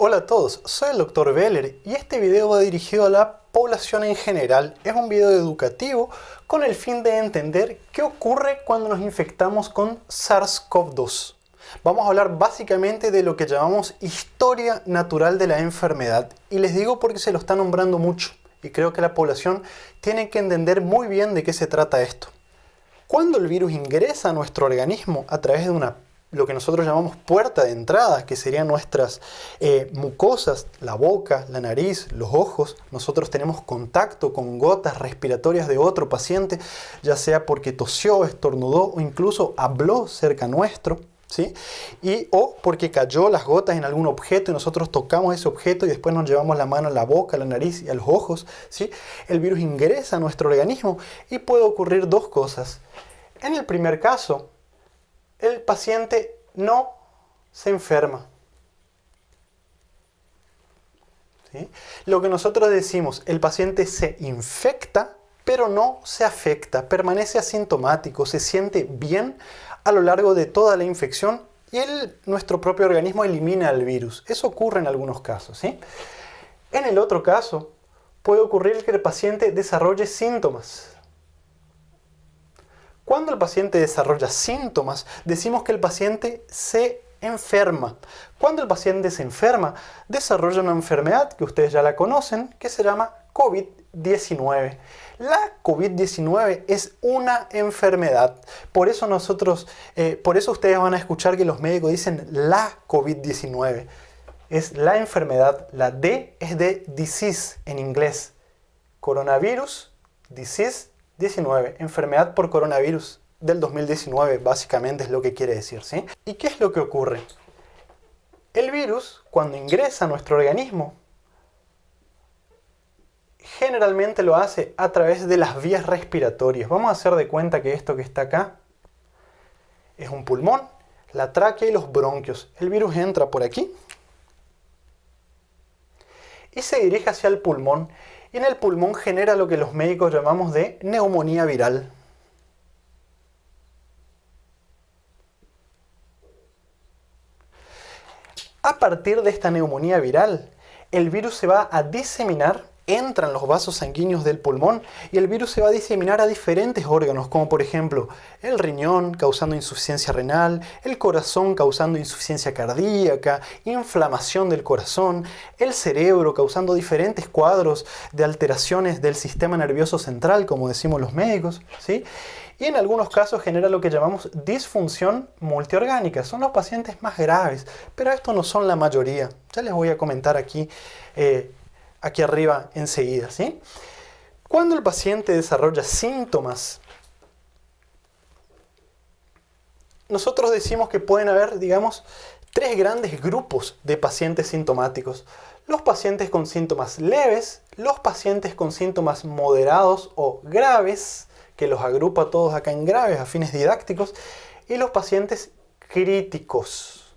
Hola a todos, soy el Dr. Beller y este video va dirigido a la población en general. Es un video educativo con el fin de entender qué ocurre cuando nos infectamos con SARS-CoV-2. Vamos a hablar básicamente de lo que llamamos historia natural de la enfermedad. Y les digo porque se lo está nombrando mucho y creo que la población tiene que entender muy bien de qué se trata esto. Cuando el virus ingresa a nuestro organismo a través de lo que nosotros llamamos puerta de entrada, que serían nuestras mucosas, la boca, la nariz, los ojos, nosotros tenemos contacto con gotas respiratorias de otro paciente, ya sea porque tosió, estornudó o incluso habló cerca nuestro, ¿sí? O porque cayó las gotas en algún objeto y nosotros tocamos ese objeto y después nos llevamos la mano a la boca, a la nariz y a los ojos, ¿sí? El virus ingresa a nuestro organismo y puede ocurrir dos cosas. En el primer caso, el paciente no se enferma. ¿Sí? Lo que nosotros decimos, el paciente se infecta, pero no se afecta, permanece asintomático, se siente bien a lo largo de toda la infección y nuestro propio organismo elimina el virus. Eso ocurre en algunos casos, ¿sí? En el otro caso, puede ocurrir que el paciente desarrolle síntomas. Cuando el paciente desarrolla síntomas, decimos que el paciente se enferma. Cuando el paciente se enferma, desarrolla una enfermedad que ustedes ya la conocen, que se llama COVID-19. La COVID-19 es una enfermedad. Por eso ustedes van a escuchar que los médicos dicen la COVID-19. Es la enfermedad. La D es de disease en inglés. Coronavirus, disease, 19, enfermedad por coronavirus del 2019, básicamente es lo que quiere decir, ¿sí? ¿Y qué es lo que ocurre? El virus, cuando ingresa a nuestro organismo, generalmente lo hace a través de las vías respiratorias. Vamos a hacer de cuenta que esto que está acá es un pulmón, la tráquea y los bronquios. El virus entra por aquí y se dirige hacia el pulmón. Y en el pulmón genera lo que los médicos llamamos de neumonía viral. A partir de esta neumonía viral, el virus se va a diseminar, entra en los vasos sanguíneos del pulmón y el virus se va a diseminar a diferentes órganos, como por ejemplo el riñón causando insuficiencia renal, el corazón causando insuficiencia cardíaca, inflamación del corazón, el cerebro causando diferentes cuadros de alteraciones del sistema nervioso central, como decimos los médicos, ¿sí? Y en algunos casos genera lo que llamamos disfunción multiorgánica. Son los pacientes más graves, pero estos no son la mayoría. Ya les voy a comentar aquí arriba enseguida, ¿sí? Cuando el paciente desarrolla síntomas, nosotros decimos que pueden haber, digamos, tres grandes grupos de pacientes sintomáticos. Los pacientes con síntomas leves, los pacientes con síntomas moderados o graves, que los agrupa todos acá en graves a fines didácticos, y los pacientes críticos.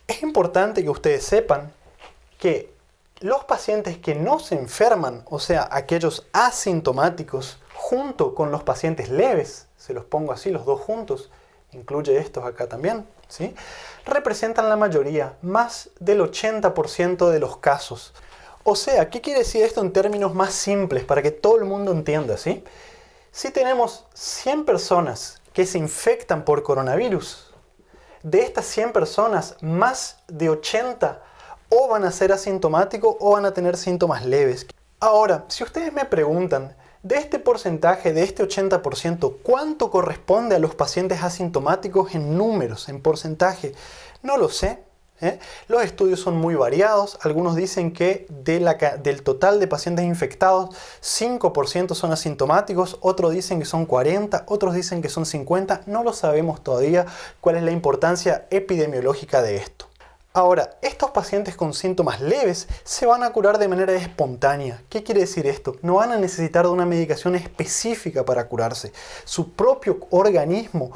Es importante que ustedes sepan que los pacientes que no se enferman, o sea, aquellos asintomáticos, junto con los pacientes leves, se los pongo así, los dos juntos, incluye estos acá también, ¿sí? Representan la mayoría, más del 80% de los casos. O sea, ¿qué quiere decir esto en términos más simples para que todo el mundo entienda, ¿sí? Si tenemos 100 personas que se infectan por coronavirus, de estas 100 personas, más de 80 o van a ser asintomáticos o van a tener síntomas leves. Ahora, si ustedes me preguntan, de este porcentaje, de este 80%, ¿cuánto corresponde a los pacientes asintomáticos en números, en porcentaje? No lo sé. Los estudios son muy variados. Algunos dicen que del total de pacientes infectados, 5% son asintomáticos, otros dicen que son 40%, otros dicen que son 50%. No lo sabemos todavía cuál es la importancia epidemiológica de esto. Ahora, estos pacientes con síntomas leves se van a curar de manera espontánea. ¿Qué quiere decir esto? No van a necesitar de una medicación específica para curarse. Su propio organismo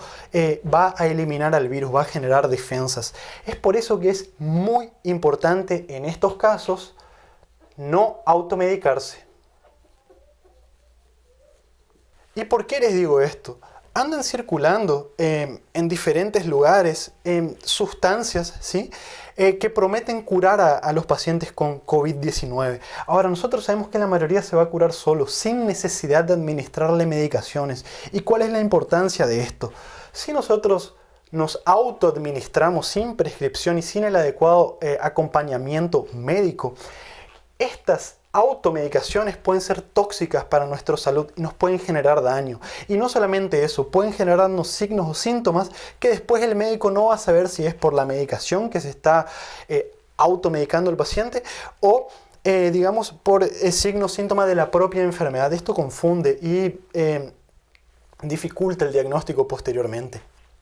va a eliminar al virus, va a generar defensas. Es por eso que es muy importante en estos casos no automedicarse. ¿Y por qué les digo esto? andan circulando en diferentes lugares sustancias, ¿sí? Que prometen curar a los pacientes con COVID-19. Ahora, nosotros sabemos que la mayoría se va a curar solo, sin necesidad de administrarle medicaciones. ¿Y cuál es la importancia de esto? Si nosotros nos autoadministramos sin prescripción y sin el adecuado acompañamiento médico, estas automedicaciones pueden ser tóxicas para nuestra salud y nos pueden generar daño. Y no solamente eso, pueden generarnos signos o síntomas que después el médico no va a saber si es por la medicación que se está automedicando el paciente o digamos por signos o síntomas de la propia enfermedad. Esto confunde y dificulta el diagnóstico posteriormente.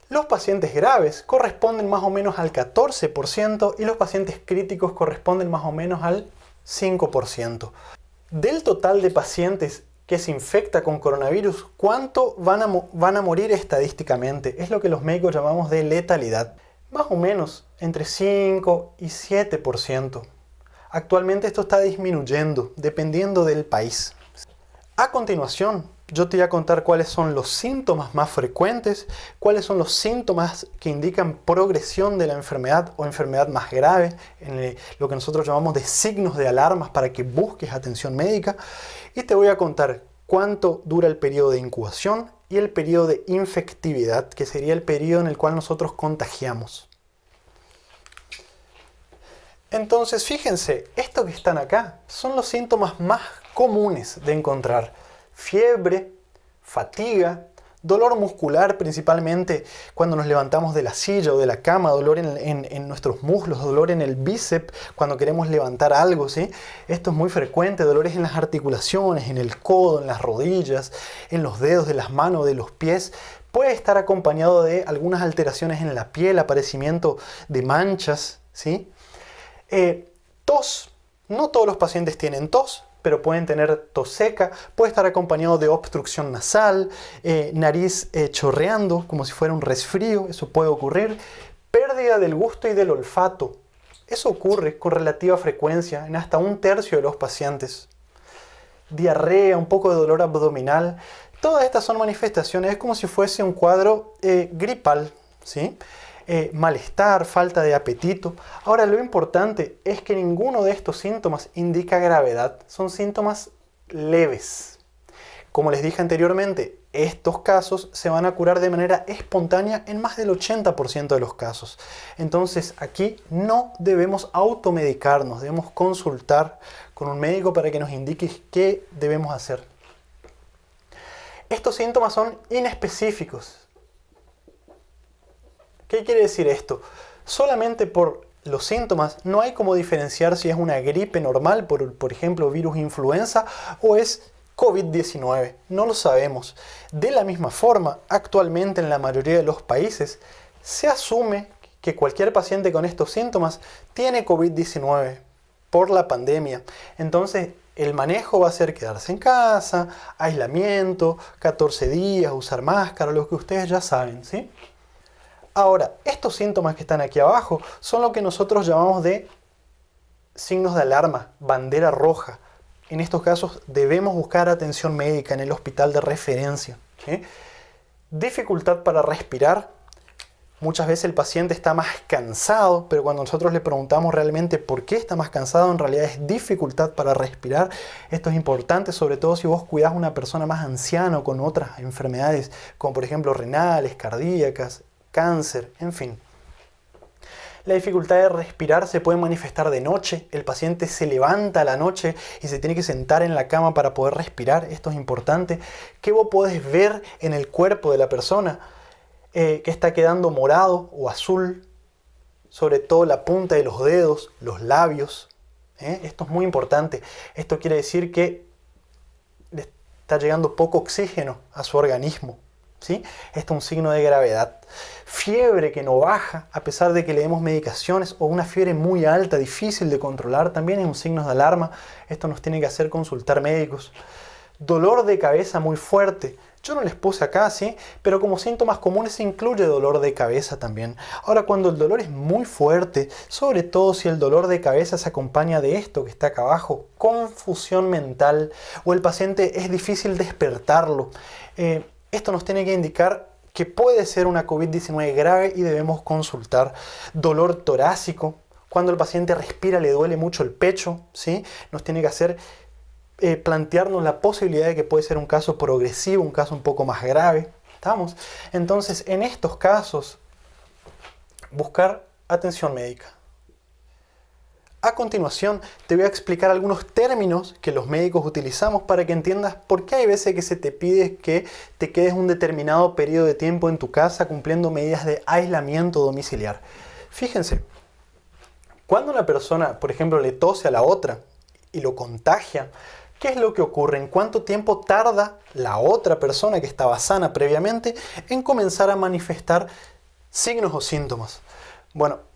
Los pacientes graves corresponden más o menos al 14% y los pacientes críticos corresponden más o menos al 5%. Del total de pacientes que se infecta con coronavirus, ¿cuánto van a morir estadísticamente? Es lo que los médicos llamamos de letalidad. Más o menos entre 5 y 7%. Actualmente esto está disminuyendo, dependiendo del país. A continuación, yo te voy a contar cuáles son los síntomas más frecuentes, cuáles son los síntomas que indican progresión de la enfermedad o enfermedad más grave, en lo que nosotros llamamos de signos de alarmas para que busques atención médica. Y te voy a contar cuánto dura el periodo de incubación y el periodo de infectividad, que sería el periodo en el cual nosotros contagiamos. Entonces, fíjense, estos que están acá son los síntomas más comunes de encontrar. Fiebre, fatiga, dolor muscular principalmente cuando nos levantamos de la silla o de la cama, dolor en nuestros muslos, dolor en el bíceps cuando queremos levantar algo, ¿sí? Esto es muy frecuente, dolores en las articulaciones, en el codo, en las rodillas, en los dedos de las manos, de los pies. Puede estar acompañado de algunas alteraciones en la piel, aparecimiento de manchas, ¿sí? Tos. No todos los pacientes tienen tos, pero pueden tener tos seca, puede estar acompañado de obstrucción nasal, nariz chorreando, como si fuera un resfrío, eso puede ocurrir. Pérdida del gusto y del olfato, eso ocurre con relativa frecuencia en hasta 1/3 de los pacientes. Diarrea, un poco de dolor abdominal, todas estas son manifestaciones, es como si fuese un cuadro gripal, ¿sí? Malestar, falta de apetito. Ahora, lo importante es que ninguno de estos síntomas indica gravedad, son síntomas leves. Como les dije anteriormente, estos casos se van a curar de manera espontánea en más del 80% de los casos. Entonces, aquí no debemos automedicarnos, debemos consultar con un médico para que nos indique qué debemos hacer. Estos síntomas son inespecíficos. ¿Qué quiere decir esto? Solamente por los síntomas no hay cómo diferenciar si es una gripe normal, por ejemplo virus influenza, o es COVID-19. No lo sabemos. De la misma forma, actualmente en la mayoría de los países se asume que cualquier paciente con estos síntomas tiene COVID-19 por la pandemia. Entonces, el manejo va a ser quedarse en casa, aislamiento, 14 días, usar máscara, lo que ustedes ya saben, ¿sí? Ahora, estos síntomas que están aquí abajo son lo que nosotros llamamos de signos de alarma, bandera roja. En estos casos debemos buscar atención médica en el hospital de referencia, ¿sí? Dificultad para respirar. Muchas veces el paciente está más cansado, pero cuando nosotros le preguntamos realmente por qué está más cansado, en realidad es dificultad para respirar. Esto es importante, sobre todo si vos cuidás a una persona más anciana o con otras enfermedades, como por ejemplo renales, cardíacas, cáncer, en fin. La dificultad de respirar se puede manifestar de noche. El paciente se levanta a la noche y se tiene que sentar en la cama para poder respirar. Esto es importante. ¿Qué vos podés ver en el cuerpo de la persona? Que está quedando morado o azul, sobre todo la punta de los dedos, los labios. Esto es muy importante. Esto quiere decir que le está llegando poco oxígeno a su organismo, ¿sí? Esto es un signo de gravedad. Fiebre que no baja a pesar de que le demos medicaciones, o una fiebre muy alta, difícil de controlar, también es un signo de alarma. Esto nos tiene que hacer consultar médicos. Dolor de cabeza muy fuerte. Yo no les puse acá, ¿sí? Pero como síntomas comunes se incluye dolor de cabeza también. Ahora, cuando el dolor es muy fuerte, sobre todo si el dolor de cabeza se acompaña de esto que está acá abajo, confusión mental, o el paciente es difícil despertarlo, esto nos tiene que indicar que puede ser una COVID-19 grave y debemos consultar. Dolor torácico, cuando el paciente respira le duele mucho el pecho, ¿sí? Nos tiene que hacer plantearnos la posibilidad de que puede ser un caso progresivo, un caso un poco más grave. ¿Estamos? Entonces, en estos casos, buscar atención médica. A continuación, te voy a explicar algunos términos que los médicos utilizamos para que entiendas por qué hay veces que se te pide que te quedes un determinado periodo de tiempo en tu casa cumpliendo medidas de aislamiento domiciliar. Fíjense, cuando una persona, por ejemplo, le tose a la otra y lo contagia, ¿qué es lo que ocurre? ¿En cuánto tiempo tarda la otra persona que estaba sana previamente en comenzar a manifestar signos o síntomas? Bueno,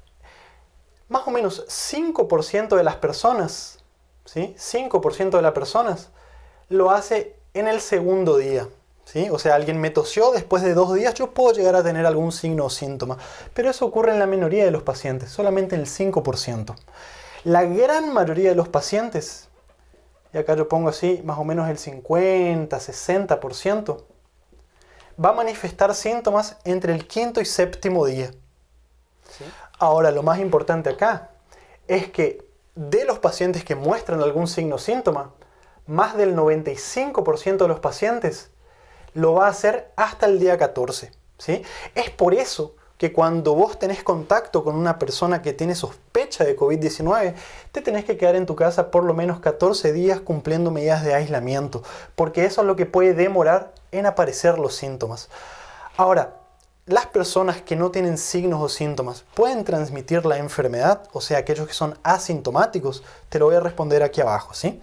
más o menos 5% de las personas, ¿sí? 5% de las personas lo hace en el segundo día, ¿sí? O sea, alguien me tosió, después de 2 días yo puedo llegar a tener algún signo o síntoma, pero eso ocurre en la minoría de los pacientes, solamente en el 5%. La gran mayoría de los pacientes, y acá yo pongo así, más o menos el 50, 60%, va a manifestar síntomas entre el 5.º y 7.º día. ¿Sí? Ahora, lo más importante acá es que de los pacientes que muestran algún signo o síntoma, más del 95% de los pacientes lo va a hacer hasta el día 14. ¿Sí? Es por eso que cuando vos tenés contacto con una persona que tiene sospecha de COVID-19, te tenés que quedar en tu casa por lo menos 14 días cumpliendo medidas de aislamiento, porque eso es lo que puede demorar en aparecer los síntomas. Ahora, las personas que no tienen signos o síntomas, ¿pueden transmitir la enfermedad? O sea, aquellos que son asintomáticos. Te lo voy a responder aquí abajo, ¿sí?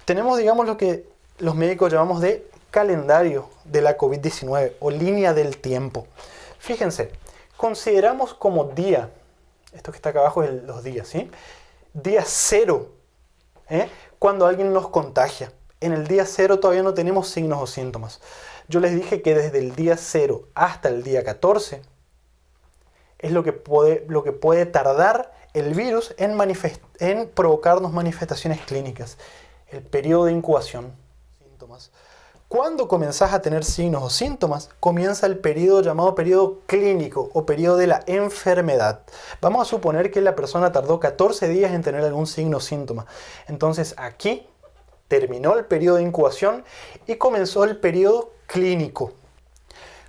Tenemos, digamos, lo que los médicos llamamos de calendario de la COVID-19 o línea del tiempo. Fíjense, consideramos como día, esto que está acá abajo es los días, ¿sí? Día 0, cuando alguien nos contagia. En el día 0 todavía no tenemos signos o síntomas. Yo les dije que desde el día 0 hasta el día 14 es lo que puede tardar el virus en provocarnos manifestaciones clínicas. El periodo de incubación. Síntomas. Cuando comenzás a tener signos o síntomas, comienza el periodo llamado periodo clínico o periodo de la enfermedad. Vamos a suponer que la persona tardó 14 días en tener algún signo o síntoma. Entonces aquí terminó el periodo de incubación y comenzó el periodo clínico.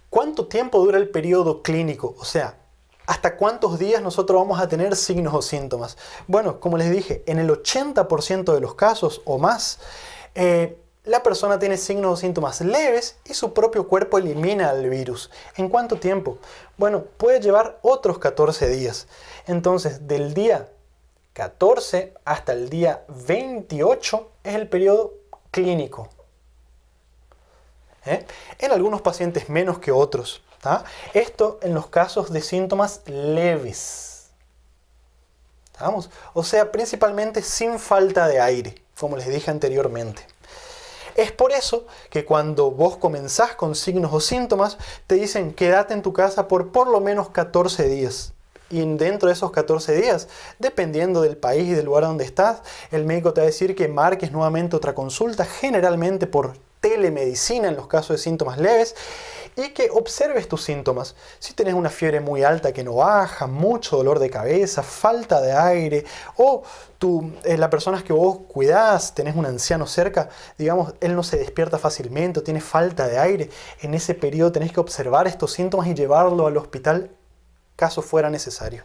¿Cuánto tiempo dura el periodo clínico? O sea, ¿hasta cuántos días nosotros vamos a tener signos o síntomas? Bueno, como les dije, en el 80% de los casos o más, la persona tiene signos o síntomas leves y su propio cuerpo elimina al virus. ¿En cuánto tiempo? Bueno, puede llevar otros 14 días. Entonces, del día 14 hasta el día 28 es el periodo clínico. En algunos pacientes menos que otros. ¿Tá? Esto en los casos de síntomas leves. ¿Estamos? O sea, principalmente sin falta de aire, como les dije anteriormente. Es por eso que cuando vos comenzás con signos o síntomas, te dicen quédate en tu casa por lo menos 14 días. Y dentro de esos 14 días, dependiendo del país y del lugar donde estás, el médico te va a decir que marques nuevamente otra consulta, generalmente por telemedicina en los casos de síntomas leves, y que observes tus síntomas. Si tenés una fiebre muy alta que no baja, mucho dolor de cabeza, falta de aire, o las personas que vos cuidás, tenés un anciano cerca, digamos, él no se despierta fácilmente o tiene falta de aire, en ese periodo tenés que observar estos síntomas y llevarlo al hospital caso fuera necesario.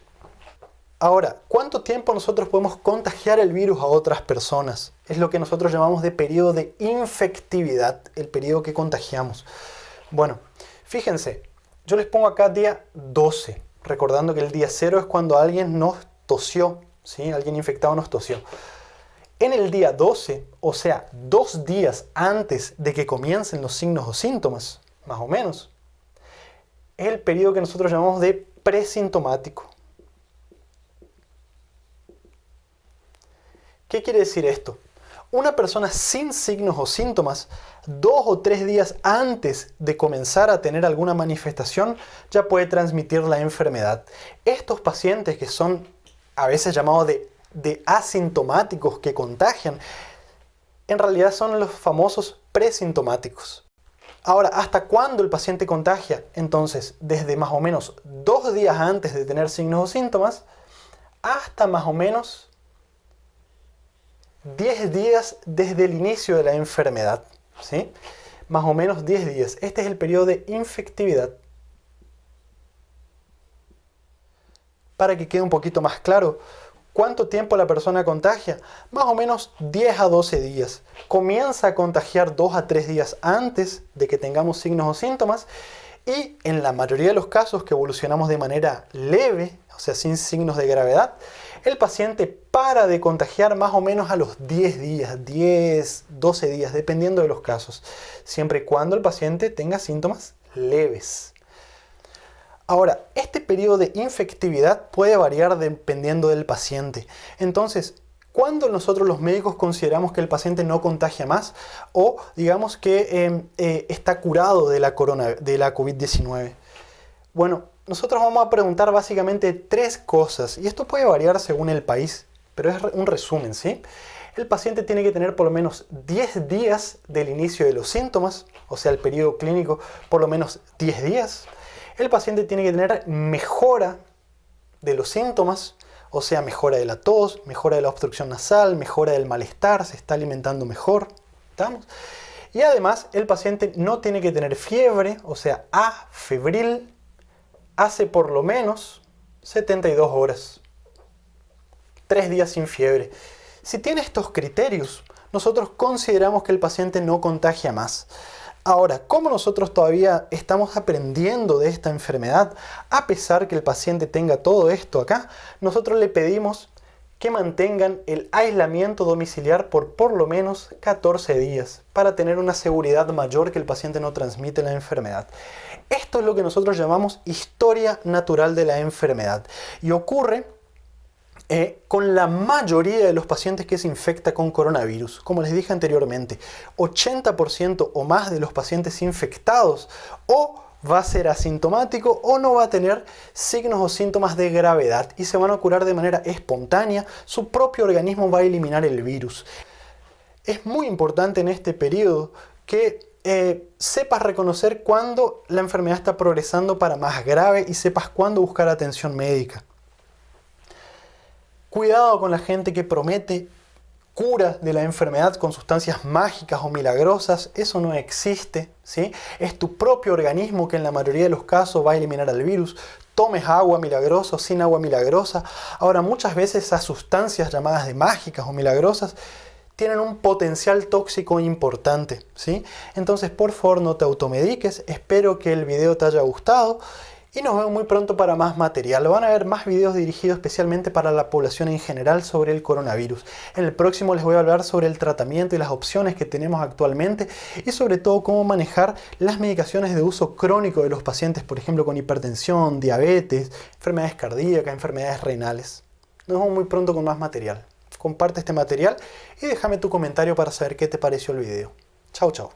Ahora, ¿cuánto tiempo nosotros podemos contagiar el virus a otras personas? Es lo que nosotros llamamos de periodo de infectividad, el periodo que contagiamos. Bueno, fíjense, yo les pongo acá día 12, recordando que el día 0 es cuando alguien nos tosió, ¿sí? Alguien infectado nos tosió. En el día 12, o sea, 2 días antes de que comiencen los signos o síntomas, más o menos, es el periodo que nosotros llamamos de presintomático. ¿Qué quiere decir esto? Una persona sin signos o síntomas, 2 o 3 días antes de comenzar a tener alguna manifestación, ya puede transmitir la enfermedad. Estos pacientes que son a veces llamados de asintomáticos que contagian, en realidad son los famosos presintomáticos. Ahora, ¿hasta cuándo el paciente contagia? Entonces, desde más o menos 2 días antes de tener signos o síntomas hasta más o menos 10 días desde el inicio de la enfermedad, ¿sí? Más o menos 10 días. Este es el periodo de infectividad. Para que quede un poquito más claro, ¿cuánto tiempo la persona contagia? Más o menos 10 a 12 días. Comienza a contagiar 2 a 3 días antes de que tengamos signos o síntomas y en la mayoría de los casos que evolucionamos de manera leve, o sea, sin signos de gravedad, el paciente para de contagiar más o menos a los 10 días, 10, 12 días, dependiendo de los casos, siempre y cuando el paciente tenga síntomas leves. Ahora, este periodo de infectividad puede variar dependiendo del paciente. Entonces, ¿cuándo nosotros los médicos consideramos que el paciente no contagia más o digamos que está curado de la COVID-19? Bueno, nosotros vamos a preguntar básicamente 3 cosas y esto puede variar según el país, pero es un resumen, ¿sí? El paciente tiene que tener por lo menos 10 días del inicio de los síntomas, o sea, el periodo clínico por lo menos 10 días. El paciente tiene que tener mejora de los síntomas, o sea, mejora de la tos, mejora de la obstrucción nasal, mejora del malestar, se está alimentando mejor, ¿estamos? Y además, el paciente no tiene que tener fiebre, o sea, afebril, hace por lo menos 72 horas. 3 días sin fiebre. Si tiene estos criterios, nosotros consideramos que el paciente no contagia más. Ahora, como nosotros todavía estamos aprendiendo de esta enfermedad, a pesar que el paciente tenga todo esto acá, nosotros le pedimos que mantengan el aislamiento domiciliar por lo menos 14 días para tener una seguridad mayor que el paciente no transmite la enfermedad. Esto es lo que nosotros llamamos historia natural de la enfermedad y ocurre con la mayoría de los pacientes que se infecta con coronavirus. Como les dije anteriormente, 80% o más de los pacientes infectados o va a ser asintomático o no va a tener signos o síntomas de gravedad y se van a curar de manera espontánea, su propio organismo va a eliminar el virus. Es muy importante en este periodo que sepas reconocer cuándo la enfermedad está progresando para más grave y sepas cuándo buscar atención médica. Cuidado con la gente que promete cura de la enfermedad con sustancias mágicas o milagrosas. Eso no existe, ¿sí? Es tu propio organismo que en la mayoría de los casos va a eliminar al virus. Tomes agua milagrosa o sin agua milagrosa. Ahora, muchas veces esas sustancias llamadas de mágicas o milagrosas tienen un potencial tóxico importante, ¿sí? Entonces, por favor, no te automediques. Espero que el video te haya gustado. Y nos vemos muy pronto para más material. Van a ver más videos dirigidos especialmente para la población en general sobre el coronavirus. En el próximo les voy a hablar sobre el tratamiento y las opciones que tenemos actualmente y sobre todo cómo manejar las medicaciones de uso crónico de los pacientes, por ejemplo con hipertensión, diabetes, enfermedades cardíacas, enfermedades renales. Nos vemos muy pronto con más material. Comparte este material y déjame tu comentario para saber qué te pareció el video. Chao, chao.